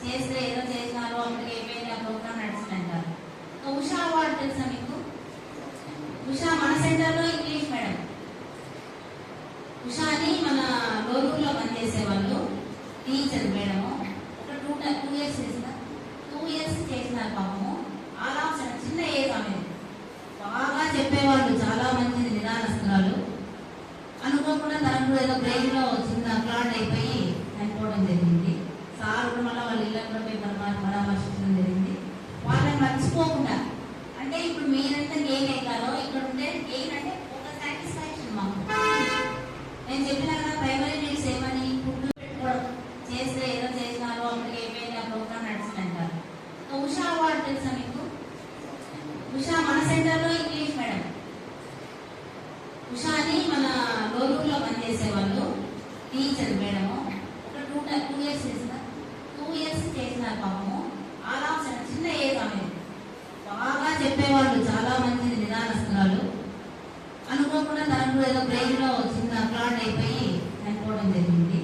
చేస్తే ఏదో చేసినారో అప్పటికి అయిపోయింది ఆ ప్రోగ్రామ్ నడిచిందంటారు. ఉషా అవార్డు తెలుసా మీకు? ఉషా మన సెంటర్లో ఇంగ్లీష్ మేడం. ఉషా అని మన లోలూరులో పనిచేసే వాళ్ళు టీచర్ మేడము. ఒక 2 years చేసిన 2 years చేసినారు పాపము. ఆలాప్షన్ చిన్న ఏజ్ ఆమె. బాగా చెప్పేవాళ్ళు, చాలా మంచిది, నిదానస్తురాలు. అనుకోకుండా తనకు ఏదో బ్రెయిన్ లో చిన్న క్లాట్ అయిపోయి చనిపోవడం జరిగింది. సార్ కూడా మళ్ళీ వాళ్ళ ఇళ్ళకు కూడా పోయి పరామర్శించడం జరిగింది. వాళ్ళని మర్చిపోకుండా, అంటే ఇప్పుడు మీరంతా గెయిన్ అవుతారో ఇక్కడ ఉండే గెయిన్ అంటే ఒక సాటిస్ఫాక్షన్ మాకు. నేను చెప్పిన కదా ప్రైమరీ నీడ్స్ ఏమని ఫుడ్ పెట్టుకోవడం, చేస్తే ఏదో చేసినారో అప్పటికి అయిపోయింది ఆ ప్రోగ్రామ్ నడిచిందంటారు. ఉషా అవార్డు తెలుసా మీకు? ఉషా మన సెంటర్లో ఇంగ్లీష్ మేడం. ఉషా అని మన లోలూరులో పనిచేసే వాళ్ళు టీచర్ మేడము. ఒక 2 years చేసిన 2 years చేసినారు పాపము. ఆలాప్షన్ చిన్న ఏజ్ ఆమె. బాగా చెప్పేవాళ్ళు, చాలా మంచిది, నిదానస్తురాలు. అనుకోకుండా తనకు ఏదో బ్రెయిన్ లో చిన్న క్లాట్ అయిపోయి చనిపోవడం జరిగింది.